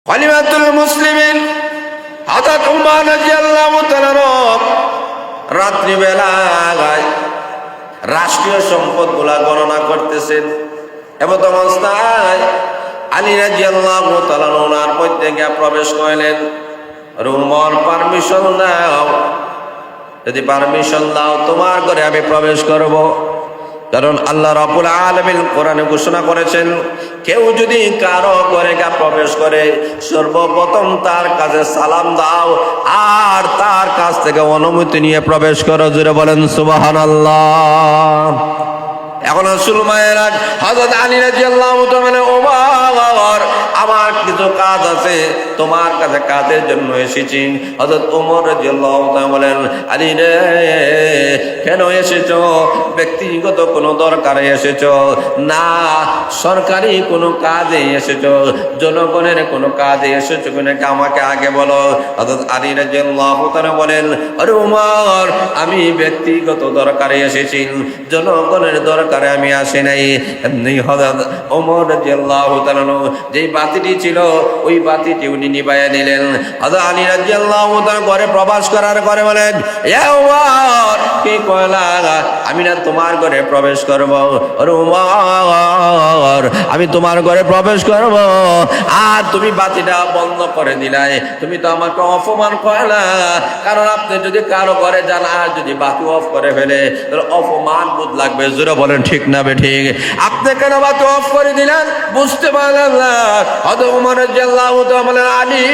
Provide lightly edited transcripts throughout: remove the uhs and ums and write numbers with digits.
খলিফাতুল মুসলিমিন হযরত উমর রাদিয়াল্লাহু তাআলা রাত্রিবেলায় রাষ্ট্রীয় সম্পদগুলা গণনা করতেছেন। এমন অবস্থায় আলী রাদিয়াল্লাহু তাআলা ওনার মধ্যে গিয়ে প্রবেশ করলেন। উমর, পারমিশন দাও, যদি পারমিশন দাও তোমার ঘরে আমি প্রবেশ করব। কারণ আল্লাহ রাব্বুল আলামিন কোরআনে ঘোষণা করেছেন, কেউ যদি কারো ঘরে প্রবেশ করে সর্বপ্রথম তার কাছে সালাম দাও আর তার কাছ থেকে অনুমতি নিয়ে প্রবেশ করো। জোরে বলেন সুবহানাল্লাহ। এখন সুলমায়েরা হযরত আলী রাদিয়াল্লাহু তাআলা, ওমর আমার কিছু কাজ আছে, তোমার কাছে কাজের জন্য এসেছি। হযরত ওমর রাদিয়াল্লাহু তাআলা বলেন, আলী রে, কেন এসেছো? ব্যক্তিগত কোনো দরকারে এসেছো না সরকারি কোনো কাজে এসেছো, জনগণের কোনো কাজে এসেছো কিনা আমাকে আগে বলো। হযরত আলী রাদিয়াল্লাহু তাআলা বলেন, আরে ওমর, আমি ব্যক্তিগত দরকারে এসেছি, জনগণের দরকারে আমি আসি নাই। এমনি হযরত ওমর রাদিয়াল্লাহু তাআলা যেই বাতিটি ছিল ওই বাতিটি উনি নিভাইয়া নিলেন। হযরত আলী রাদিয়াল্লাহু তাআলা ঘরে প্রবেশ করার পরে বলেন, এ ওমর, কি কইলা? আমি না তোমার ঘরে প্রবেশ করব। আরে ওমর, আমি তোমার ঘরে প্রবেশ করব আর তুমি বাতিটা বন্ধ করে দিলাই, তুমি তো আমাকে অপমান করলা। কারণ আপনি যদি কারো ঘরে যান আর যদি বাতি অফ করে ফেলে তাহলে অপমান বোধ লাগবে। জোরে বলেন ঠিক না বেঠিক? আপনি কেন বাতি অফ করে দিলেন বুঝতে পারলেন না। হযরত ওমর রাদিয়াল্লাহু তাআলা বলেন, আলী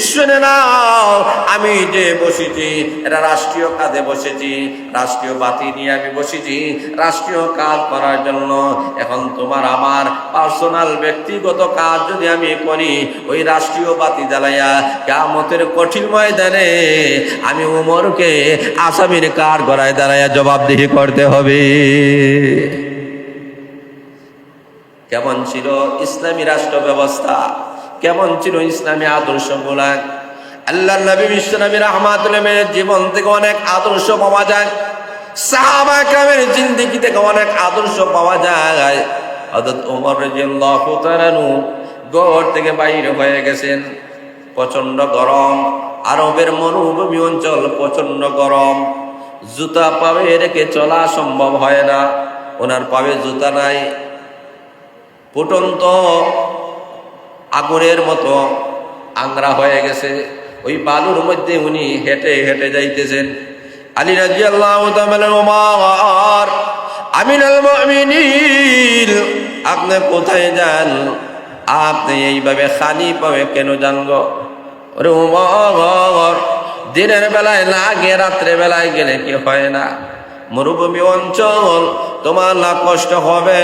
শুনে নাও, আমি যে বসেছি এটা রাষ্ট্রীয় কাজে বসেছি, রাষ্ট্রীয় বাতি নিয়ে আমি বসেছি রাষ্ট্রীয় কাজ করার জন্য। এখন তোমার আমার পার্সোনাল ব্যক্তিগত কাজ যদি আমি করি ওই রাষ্ট্রীয় বাতি জ্বালাইয়া কিয়ামতের কঠিন ময়দানে আমি ওমরকে আসামির কাঠ গড়ায় দাঁড়াইয়া জবাবদিহি করতে হবে। কেমন ছিল ইসলামী রাষ্ট্র ব্যবস্থা, কেমন ছিল ইসলামী আদর্শগুলা? আল্লাহর নবী বিশ্বনবী রাহমাতুল আলামিনের জীবন থেকে অনেক আদর্শ পাওয়া যায়, সাহাবা কেরামের জিন্দেগি থেকে অনেক আদর্শ পাওয়া যায়। হযরত ওমর রাদিয়াল্লাহু তাআলা ঘর থেকে বাইরে হয়ে গেছেন, প্রচন্ড গরম, আরবের মরুভূমি অঞ্চল, প্রচন্ড গরম, জুতা পায়ে রেখে চলা সম্ভব হয় না। ওনার পায়ে জুতা নাই, ফুটন্ত আগুনের মতো আংরা হয়ে গেছে, ওই বালুর মধ্যে উনি হেঁটে হেঁটে যাইতেছেন। আলী রাদিয়াল্লাহু তাআলা, ওমর আমিরুল মুমিনিন, আপনি কোথায় যান? আপনি এইভাবে খালি পাবে কেন যান গো? ওরে ওমর, দিনের বেলায় না গিয়ে রাত্রে বেলায় গেলে কি হয় না? মরুভূমি অঞ্চল, তোমার না কষ্ট হবে?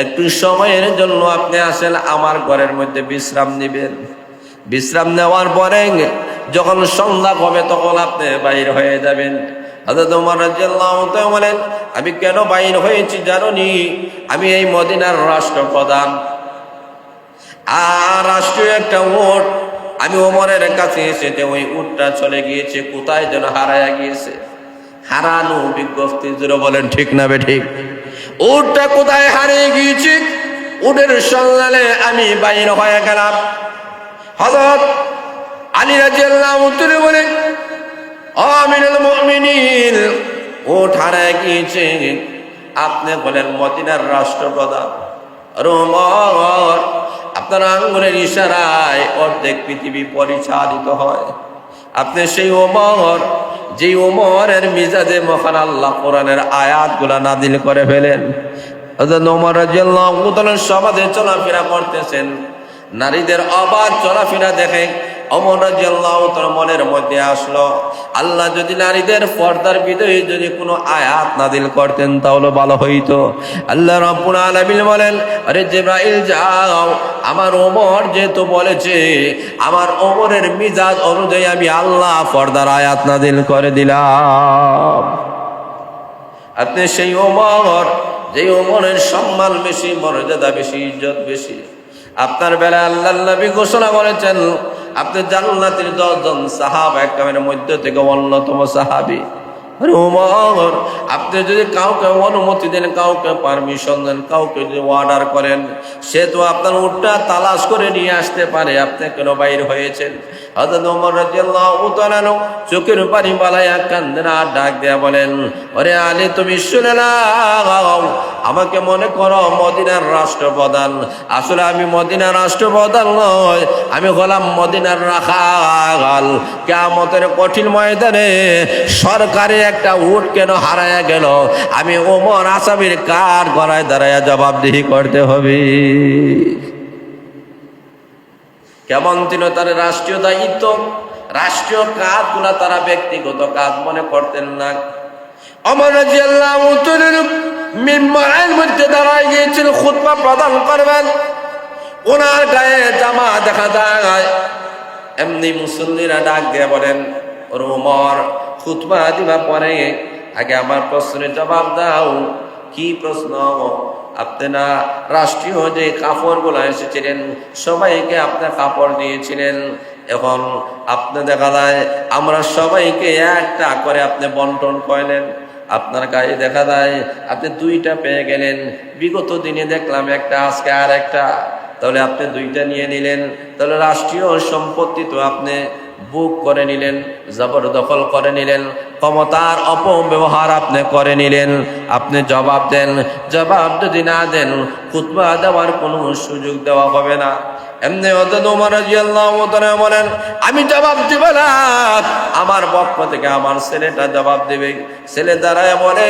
একটু সময়ের জন্য আপনি আসেন আমার ঘরের মধ্যে বিশ্রাম নেবেন। বিশ্রাম নেওয়ার পরে যখন সন্ধ্যা হবে তখন আপনি বাইর হয়ে যাবেন। হযরত ওমর রাদিয়াল্লাহু তাআলা বলেন, আমি কেন বাইর হয়েছি জানোনি? আমি এই মদিনার রাষ্ট্রপ্রধান, আর রাষ্ট্রীয় একটা উট আমি ওমরের কাছে এসেছে, ওই উটটা চলে গিয়েছে, কোথায় যেন হারায়া গিয়েছে। হারানো বিজ্ঞপ্তি। জোরে বলেন ঠিক না বেঠিক? উটটা কোথায় হারিয়ে গিয়েছে, উটের সন্ধানে আমি বাইর হয়ে গেলাম। হযরত আলী রাদিয়াল্লাহু তাআলা বলেন, আমিরুল মুমিনিন, উট হারিয়ে গিয়েছে, আপনি বলেন মদিনার রাষ্ট্রপ্রধান। ওমর, আপনার আঙ্গুলের ইশারায় অর্ধেক পৃথিবী পরিচালিত হয়। আপনি সেই ওমর, যে ওমরের মিজাজে মহান আল্লাহ কোরআনের আয়াতগুলা নাযিল করে ফেলেন। হযরত ওমর রাদিয়াল্লাহু তাআলা সমাজে চলাফেরা করতেছেন, নারীদের অবাধ চলাফেরা দেখে ওমর রাদিয়াল্লাহু তাআলা মনের মধ্যে আসলো, আল্লাহ যদি নারীদের পর্দার বিরুদ্ধে যদি কোনো আয়াত নাযিল করতেন তাহলে ভালো হইতো। আল্লাহ রাব্বুল আলামিন বলেন, আরে জিবরাইল যাও, আমার ওমর যেহেতু বলেছে, আমার ওমরের মিজাজ অনুযায়ী আমি আল্লাহ পর্দার আয়াত নাযিল করে দিলাম। আপনি সেই ওমর, যে ওমরের সম্মান বেশি, মর্যাদা বেশি, ইজ্জত বেশি। আপনার বেলায় আল্লাহর নবী ঘোষণা করেছেন, আপনি জান্নাতের 10 জন সাহাবা একরামের মধ্য থেকে অন্যতম সাহাবী। আরে ওমর, আপনি যদি কাউকে অনুমতি দেন, কাউকে পারমিশন দেন, কাউকে যদি অর্ডার করেন, সে তো আপনার উটটা তালাশ করে নিয়ে আসতে পারে, আপনি কেন বাইর হয়েছেন? হযরত ওমর রাদিয়াল্লাহু তাআলা চোখের পানি বালাইয়া কান্দেন আর ডাক দেয়া বলেন, ওরে আলী, তুমি শুনে নাও, আমাকে মনে করো মদিনার রাষ্ট্রপ্রধান। আসলে আমি মদিনার রাষ্ট্রপ্রধান নয়, আমি হলাম মদিনার রাখাল। কিয়ামতের কঠিন ময়দানে সরকারে একটা উট কেন হারায়া গেল, আমি ওমর আসামির কার গলায় দাঁড়ায়া জবাবদিহি করতে হবে। কেমন ছিল তার রাষ্ট্রীয় দায়িত্ব, রাষ্ট্রীয় কাজগুলা তারা ব্যক্তিগত কাজ মনে করতেন না। ওমর রাদিয়াল্লাহু তাআলা মিম্বরের মধ্যে দাঁড়ায় গিয়েছিল, খুতবা প্রদান করবেন। ওনার গায়ে জামা দেখা যায়, এমনি মুসল্লিরা ডাক দিয়ে বলেন, ওর ওমর, খুতবা দিবা পরে আগে আমার প্রশ্নের জবাব দাও। কি প্রশ্ন? আপনি না রাষ্ট্রীয় যে কাপড়গুলো এসেছিলেন সবাইকে আপনি কাপড় দিয়েছিলেন, এখন আপনি দেখা যায় আমরা সবাইকে একটা করে আপনি বন্টন করলেন। আপনার গায়ে দেখা যায় আপনি দুইটা পেয়ে গেলেন, বিগত দিনে দেখলাম একটা, আজকে আর একটা, তাহলে আপনি দুইটা নিয়ে নিলেন, তাহলে রাষ্ট্রীয় সম্পত্তি তো আপনি বুক করে নিলেন, জবরদখল করে নিলেন, ক্ষমতার অপব্যবহার আপনি করে নিলেন। আপনি জবাব দেন, জবাব যদি না দেন খুতবা দেওয়ার কোনো সুযোগ দেওয়া হবে না। এমনি হযরত ওমর রাদিয়াল্লাহু তাআলা বলেন, আমি জবাব দিব না, আমার পক্ষ থেকে আমার ছেলেটা জবাব দেবে। ছেলে দাঁড়ায় বলে,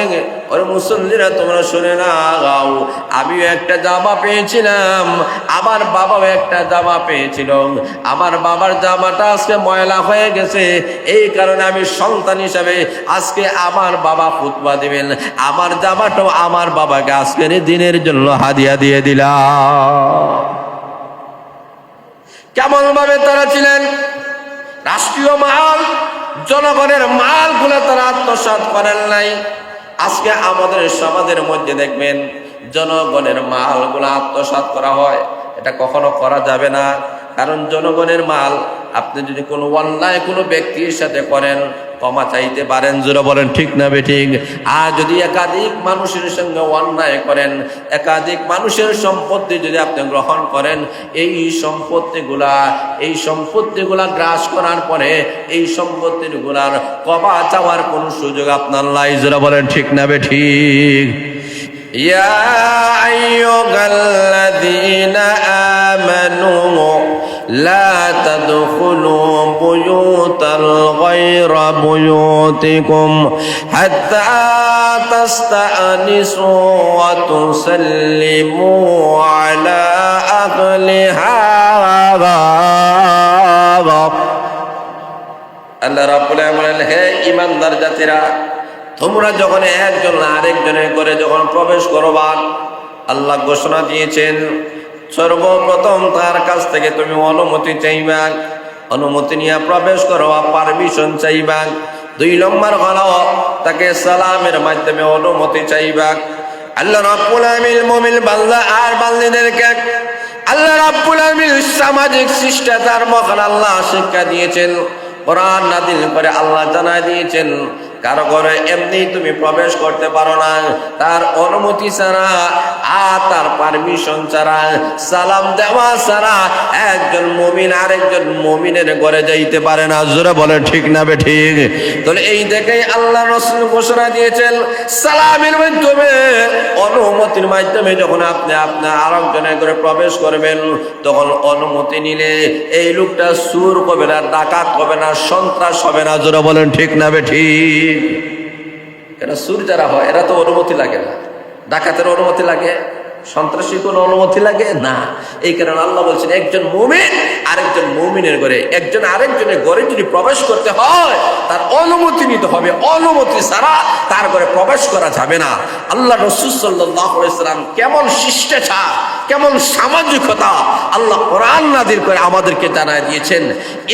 ওর মুসল্লিরা তোমরা শুনে নাও, আমিও একটা জামা পেয়েছিলাম, আমার বাবাও একটা জামা পেয়েছিল, আমার বাবার জামাটা আজকে ময়লা হয়ে গেছে, এই কারণে আমি সন্তান হিসাবে আজকে আমার বাবা খুতবা দিবেন, আমার জামাটাও আমার বাবাকে আজকের দিনের জন্য হাদিয়া দিয়ে দিলাম। কেমন ভাবে তারা ছিলেন, রাষ্ট্রীয় মাল, জনগণের মালগুলো তারা আত্মসাৎ করেন নাই। আজকে আমাদের সমাজের মধ্যে দেখবেন জনগণের মালগুলো আত্মসাৎ করা হয়, এটা কখনো করা যাবে না। কারণ জনগণের মাল আপনি যদি কোনো অন্যায় কোনো ব্যক্তির সাথে করেন, ক্ষমা চাইতে পারেন, জোরে বলেন ঠিক না বেঠিক? আর যদি একাধিক মানুষের সঙ্গে অন্যায় করেন, একাধিক মানুষের সম্পত্তি যদি আপনি গ্রহণ করেন, এই সম্পত্তিগুলা গ্রাস করার পরে এই সম্পত্তিগুলার ক্ষমা চাওয়ার কোনো সুযোগ আপনার নাই, জোরে বলেন ঠিক না বেঠিক? ইয়া আইয়ুহাল্লাযীনা আমানু لا تدخلوا بيوتا غير بيوتكم حتى تستأنسوا وتسلموا على أهلها। আল্লাহ রাব্বুল আলামিন বলেন, হে ঈমানদার জাতিরা, তোমরা যখন একজন আরেকজনের ঘরে যখন প্রবেশ করবা, আল্লাহ ঘোষণা দিয়েছেন সর্বপ্রথম তার কাছ থেকে তুমি অনুমতি চাইবা, অনুমতি নিয়ে প্রবেশ করো, পারমিশন চাইবা। 2 নম্বর হলো তাকে সালামের মাধ্যমে অনুমতি চাইবা। আল্লাহ রাব্বুল আলামিন মুমিন বান্দা আর বান্দীদেরকে আল্লাহ রাব্বুল আলামিন সামাজিক শিষ্টাচার মহান আল্লাহ শিক্ষা দিয়েছেন, কোরআন নাযিল করে আল্লাহ জানায় দিয়েছেন, কারো ঘরে এমনি তুমি প্রবেশ করতে পারো না, তার অনুমতি ছাড়া আর তার পারমিশন ছাড়া, সালাম দেওয়া ছাড়া একজন মুমিন আরেকজন মুমিনের ঘরে যাইতে পারে না, জোরে বলে ঠিক না বেঠিক? তাহলে এই দেখেই আল্লাহ রাসূল ঘোষণা দিয়েছেন, সালামের মাধ্যমে অনুমতির মাধ্যমে যখন আপনি আপনার আরেকজনের ঘরে প্রবেশ করবেন, তখন অনুমতি নিলে এই লোকটা চুর হবে না, ডাকাত হবে না, সন্ত্রাস হবে না, জোরে বলেন ঠিক না বেঠিক? এরা চুর যারা হয় এরা তো অনুমতি লাগে না, ডাকাতের অনুমতি লাগে, সন্ত্রাসীর কোনো অনুমতি লাগে না। এই কারণে আল্লাহ বলছেন, একজন মুমিন আরেকজন মুমিনের ঘরে, একজন আরেকজনের ঘরে যদি প্রবেশ করতে হয় তার অনুমতি নিতে হবে, অনুমতি ছাড়া তার ঘরে প্রবেশ করা যাবে না। আল্লাহ রাসূল সাল্লাল্লাহু আলাইহি ওয়াসাল্লাম কেমন শিষ্টাচার, কেমন সামাজিকতা আল্লাহ কোরআন নাযিল করে আমাদেরকে জানায় দিয়েছেন।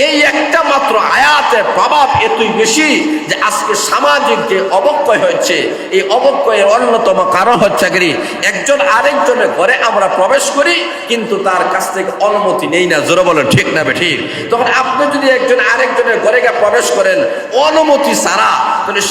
এই একটা মাত্র আয়াতের প্রভাব এতই বেশি যে আজকে সামাজিক যে অবক্ষয় হচ্ছে, এই অবক্ষয়ের অন্যতম কারণ হচ্ছে কি, একজন আরেকজনের ঘরে আমরা প্রবেশ করি কিন্তু তার কাছ থেকে অনুমতি নেই না, জোরে বলেন ঠিক না ঠিক? তখন আপনি যদি একজন আরেকজনের ঘরে গিয়ে প্রবেশ করেন অনুমতি ছাড়া, তাহলে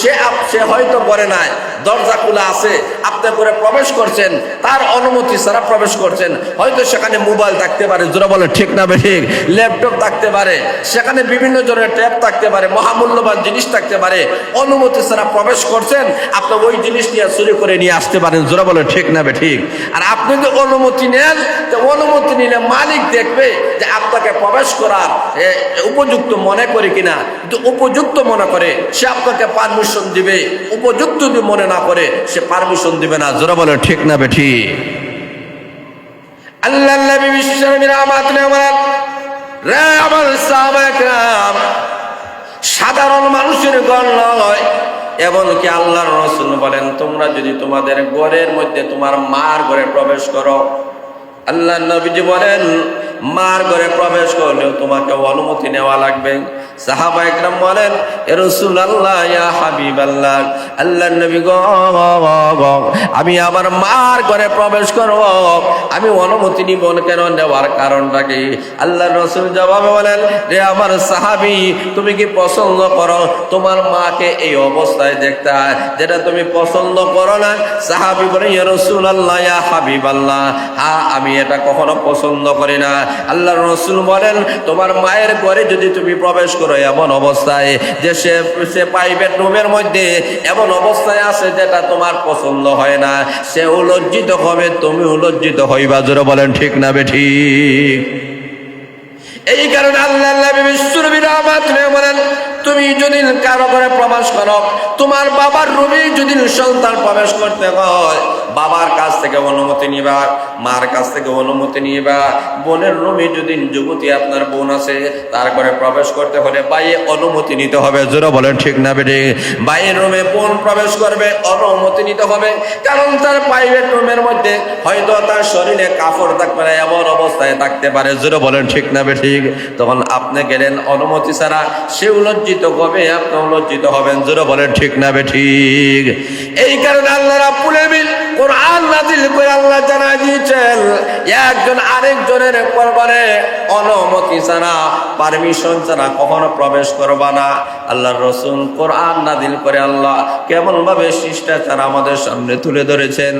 সে হয়তো করে নাই, দরজা খোলা আছে, আপনি করে প্রবেশ করছেন, তার অনুমতি ছাড়া প্রবেশ করছেন, হয়তো সেখানে মোবাইল থাকতে পারে, যারা বলে ঠিক না ঠিক, ল্যাপটপ থাকতে পারে, সেখানে বিভিন্ন ধরনের ট্যাব থাকতে পারে, মহামূল্যবান জিনিস থাকতে পারে, অনুমতি ছাড়া প্রবেশ করছেন, আপনি ওই জিনিস নিয়ে চুরি করে নিয়ে আসতে পারেন, যারা বলে ঠিক না ঠিক? আর আপনি যদি অনুমতি নেন, তো অনুমতি নিলে মালিক দেখবে যে আপনাকে প্রবেশ করার উপযুক্ত মনে করে কিনা। কিন্তু উপযুক্ত মনে করে সে আপনাকে পারমিশন দিবে, উপযুক্ত যদি মনে না করে সে পারমিশন দিবে না, যারা বলে ঠিক না ঠিক? আল্লাহ নবী বিশ্বনবী রাহমাতুল্লাহ আলাইহি রে আমার সাহাবায়ে কেরাম, সাধারণ মানুষের ঘর নয়, এমনকি আল্লাহর রাসূল বলেন তোমরা যদি তোমাদের ঘরের মধ্যে তোমার মার ঘরে প্রবেশ করো, আল্লাহ নবীজি বলেন মার ঘরে প্রবেশ করলেও তোমাকে অনুমতি নেওয়া লাগবে। সাহাবায়ে কেরাম বলেন এ রাসূলুল্লাহ ইয়া হাবিবাল্লাহ, আল্লাহর নবী গো, আমি আমার মার ঘরে প্রবেশ করব, আমি অনুমতি নিব কেন, নেওয়ার কারণটা কি? আল্লাহর রাসূল জবাবে বলেন রে আমার সাহাবী, তুমি কি পছন্দ করো তোমার মাকে এই অবস্থায় দেখতে, যেটা তুমি পছন্দ করো না? সাহাবী বলে ইয়া রাসূলুল্লাহ ইয়া হাবিবাল্লাহ, হ্যাঁ আমি এটা কখনো পছন্দ করি না। আল্লাহর রাসূল বলেন তোমার মায়ের ঘরে যদি তুমি প্রবেশ করো এমন অবস্থায় যে সে প্রাইভেট রুমের মধ্যে এমন অবস্থায় আছে যেটা তোমার পছন্দ হয় না, সেও লজ্জিত হবে, তুমিও লজ্জিত হইবা, জোরে বলেন ঠিক না ঠিক? এই কারণে আল্লাহ নবী বিশ্বনবী রাহমাতুল্লাহ বলেন তুমি যদি কারো ঘরে প্রবেশ করো, তোমার বাবার রুমে যদি সন্তান প্রবেশ করতে হয়, বাবার কাছ থেকে অনুমতি নিবা, মার কাছ থেকে অনুমতি নিবা। বোনের রুমে যদি যুবতী আপনার বোন আছে, তার ঘরে প্রবেশ করতে হলে ভাইয়ের অনুমতি নিতে হবে, জোরে বলেন ঠিক না বেটে? ভাইয়ের রুমে বোন প্রবেশ করবে, অনুমতি নিতে হবে, কারণ তার প্রাইভেট রুমের মধ্যে হয়তো তার শরীরে কাপড় থাকবে না, এমন অবস্থায় থাকতে পারে, জোরে বলেন ঠিক না বেঠিক? তখন আপনি গেলেন অনুমতি ছাড়া, সেও লজ্জিত হবে, আপনিও লজ্জিত হবেন, জোরে বলেন ঠিক না বেঠিক? এই কারণে আল্লাহ রাব্বুল আলামিন কোরআন নাযিল করে আল্লাহ জানাই দিয়েছেন একজন আরেকজনের পরবারে অনুমতি ছাড়া, পারমিশন ছাড়া কখনো প্রবেশ করবা না। আল্লাহর রাসূল কোরআন নাযিল করে আল্লাহ কেমন ভাবে শিষ্টাচার আমাদের সামনে তুলে ধরেছেন।